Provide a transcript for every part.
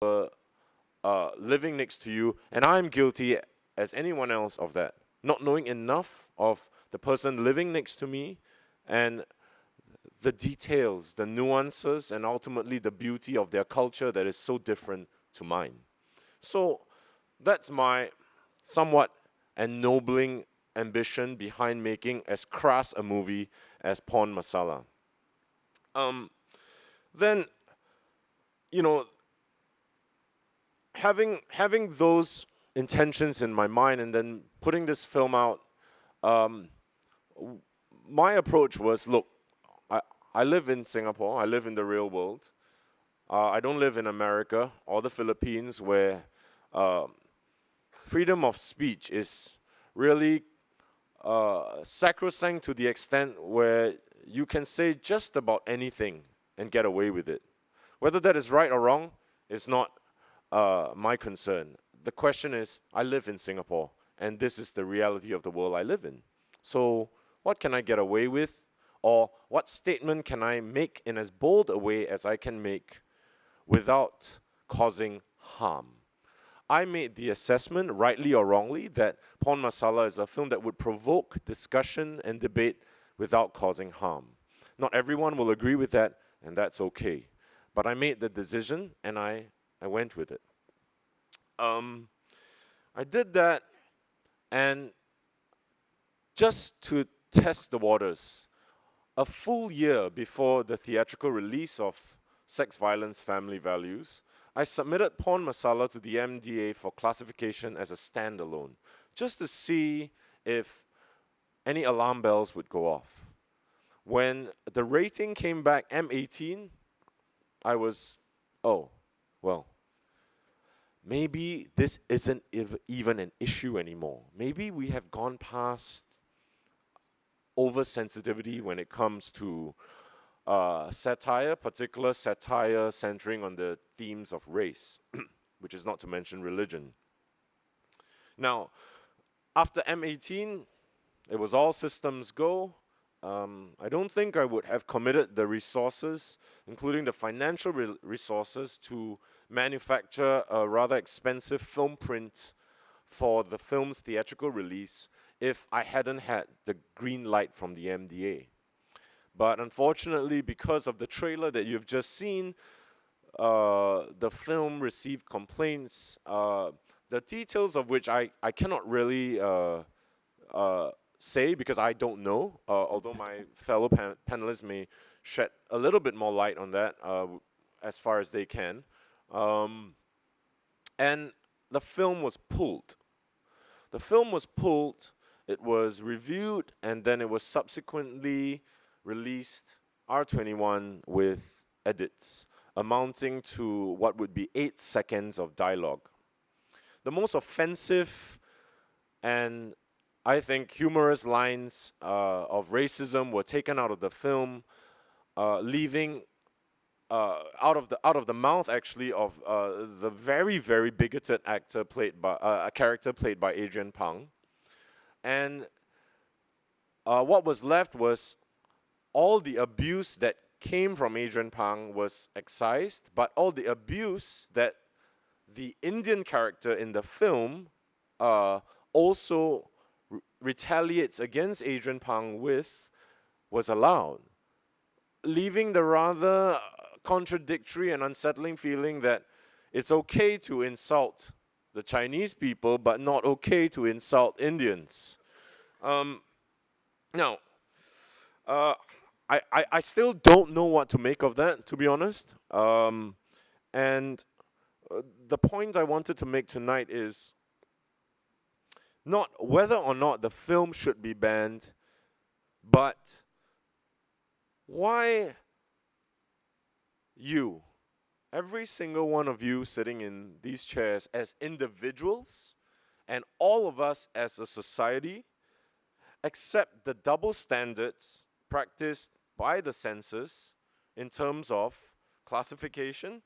living next to you, and I'm guilty as anyone else of that. Not knowing enough of the person living next to me and the details, the nuances, and ultimately the beauty of their culture that is so different to mine. So that's my somewhat ennobling ambition behind making as crass a movie as Porn Masala. Then, you know, having those intentions in my mind and then putting this film out, my approach was, look, I live in Singapore, I live in the real world. I don't live in America or the Philippines where freedom of speech is really sacrosanct to the extent where you can say just about anything and get away with it. Whether that is right or wrong is not my concern. The question is, I live in Singapore, and this is the reality of the world I live in. So what can I get away with? Or what statement can I make in as bold a way as I can make without causing harm? I made the assessment, rightly or wrongly, that Porn Masala is a film that would provoke discussion and debate without causing harm. Not everyone will agree with that, and that's okay. But I made the decision, and I went with it. I did that, and just to test the waters, a full year before the theatrical release of Sex, Violence, Family Values, I submitted Porn Masala to the MDA for classification as a standalone, just to see if any alarm bells would go off. When the rating came back M18, I was, oh, well, maybe this isn't even an issue anymore. Maybe we have gone past oversensitivity when it comes to satire, particular satire centering on the themes of race, which is not to mention religion. Now, after M18, it was all systems go. I don't think I would have committed the resources, including the financial resources, to manufacture a rather expensive film print for the film's theatrical release if I hadn't had the green light from the MDA. But unfortunately, because of the trailer that you've just seen, the film received complaints, the details of which I cannot really say because I don't know, although my fellow panelists may shed a little bit more light on that as far as they can. And the film was pulled. The film was pulled, it was reviewed, and then it was subsequently released R21 with edits, amounting to what would be 8 seconds of dialogue. The most offensive and I think humorous lines of racism were taken out of the film, leaving out of the mouth actually of the very, very bigoted actor played by a character played by Adrian Pang, and what was left was all the abuse that came from Adrian Pang was excised, but all the abuse that the Indian character in the film also retaliates against Adrian Pang with was allowed, leaving the rather contradictory and unsettling feeling that it's okay to insult the Chinese people, but not okay to insult Indians. Now, I still don't know what to make of that, to be honest. And the point I wanted to make tonight is not whether or not the film should be banned, but why you, every single one of you sitting in these chairs as individuals, and all of us as a society, accept the double standards practiced by the censors in terms of classification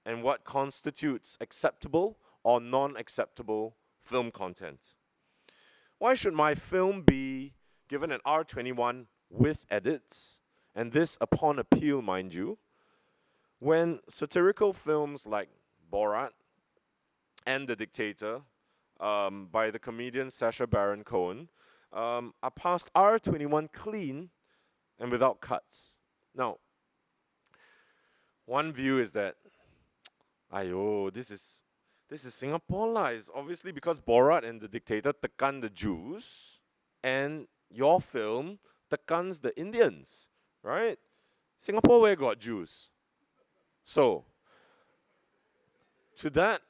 and what constitutes acceptable or non-acceptable film content. Why should my film be given an R21 with edits, and this upon appeal, mind you, when satirical films like Borat and The Dictator by the comedian Sacha Baron Cohen are passed R21 clean and without cuts. Now, one view is that, ayo, this is Singapore lah. It's obviously because Borat and The Dictator tekan the Jews, and your film tekans the Indians, right? Singapore where got Jews? So, to that,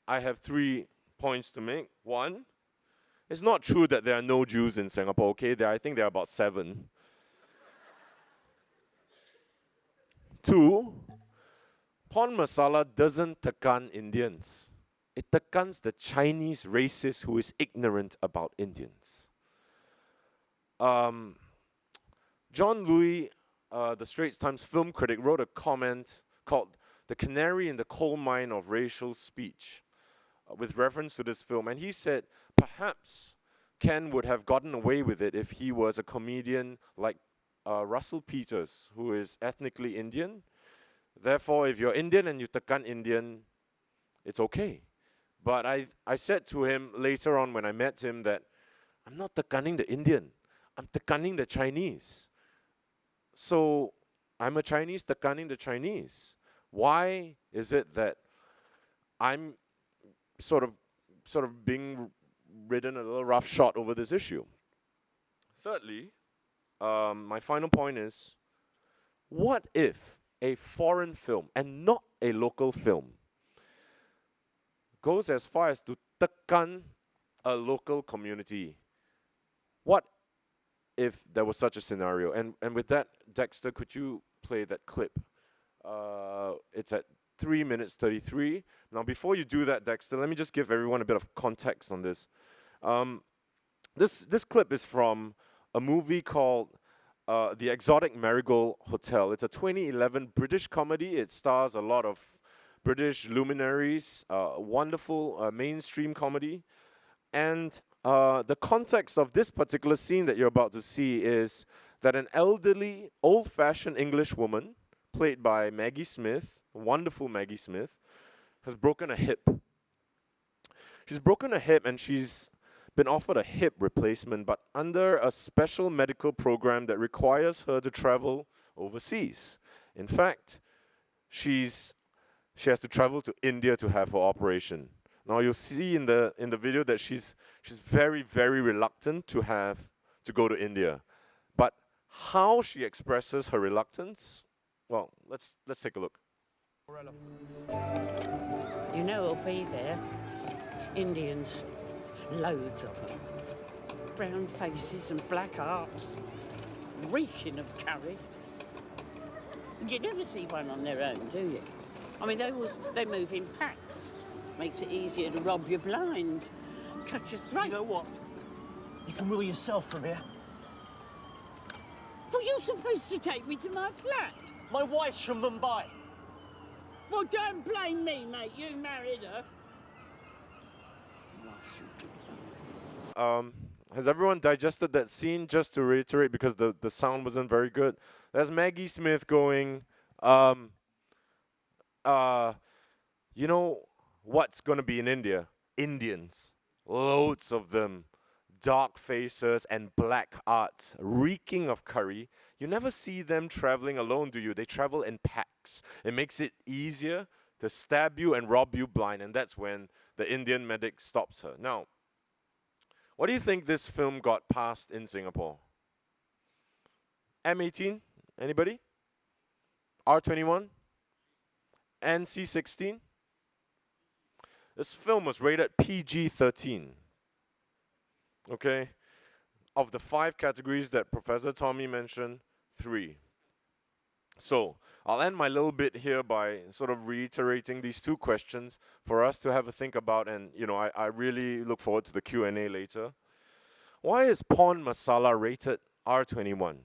I have 3 points to make. One, it's not true that there are no Jews in Singapore, okay? I think there are about 7. 2, Porn Masala doesn't tekan Indians. It tekans the Chinese racist who is ignorant about Indians. John Louis, the Straits Times film critic, wrote a comment called "The Canary in the Coal Mine of Racial Speech" with reference to this film. And he said, perhaps Ken would have gotten away with it if he was a comedian like Russell Peters, who is ethnically Indian. Therefore, if you're Indian and you tekan Indian, it's okay. But I said to him later on when I met him that I'm not tekaning the Indian, I'm tekaning the Chinese. So I'm a Chinese tekaning the Chinese. Why is it that I'm sort of being ridden a little roughshod over this issue? Thirdly, my final point is, what if a foreign film and not a local film goes as far as to tekan a local community? What if there was such a scenario? And with that, Dexter, could you play that clip? It's at 3 minutes 33. Now, before you do that, Dexter, let me just give everyone a bit of context on this. This clip is from a movie called The Exotic Marigold Hotel. It's a 2011 British comedy. It stars a lot of British luminaries, wonderful mainstream comedy. And the context of this particular scene that you're about to see is that an elderly, old-fashioned English woman, played by Maggie Smith, wonderful Maggie Smith, has broken a hip. She's broken a hip and she's been offered a hip replacement, but under a special medical program that requires her to travel overseas. In fact, she has to travel to India to have her operation. Now you'll see in the video that she's very, very reluctant to go to India. But how she expresses her reluctance, well, let's take a look. You know it'll be there. Indians. Loads of them. Brown faces and black hearts. Reeking of curry. You never see one on their own, do you? I mean, they move in packs. Makes it easier to rob you blind. Cut your throat. You know what? You can rule yourself from here. Well, you're supposed to take me to my flat. My wife's from Mumbai. Well, don't blame me, mate. You married her. Has everyone digested that scene? Just to reiterate, because the sound wasn't very good. There's Maggie Smith going, you know what's going to be in India? Indians. Loads of them. Dark faces and black arts, reeking of curry. You never see them traveling alone, do you? They travel in packs. It makes it easier to stab you and rob you blind, and that's when the Indian medic stops her. Now, what do you think this film got passed in Singapore? M18? Anybody? R21? NC16? This film was rated PG-13. Okay? Of the 5 categories that Professor Tommy mentioned, 3. So, I'll end my little bit here by sort of reiterating these 2 questions for us to have a think about, and I really look forward to the Q&A later. Why is Porn Masala rated R21?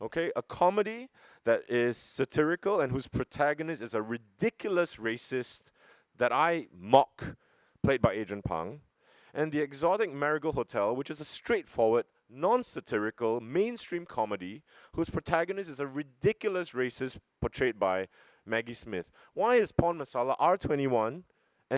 Okay, a comedy that is satirical and whose protagonist is a ridiculous racist that I mock, played by Adrian Pang, and The Exotic Marigold Hotel, which is a straightforward, non-satirical, mainstream comedy whose protagonist is a ridiculous racist portrayed by Maggie Smith. Why is Porn Masala R21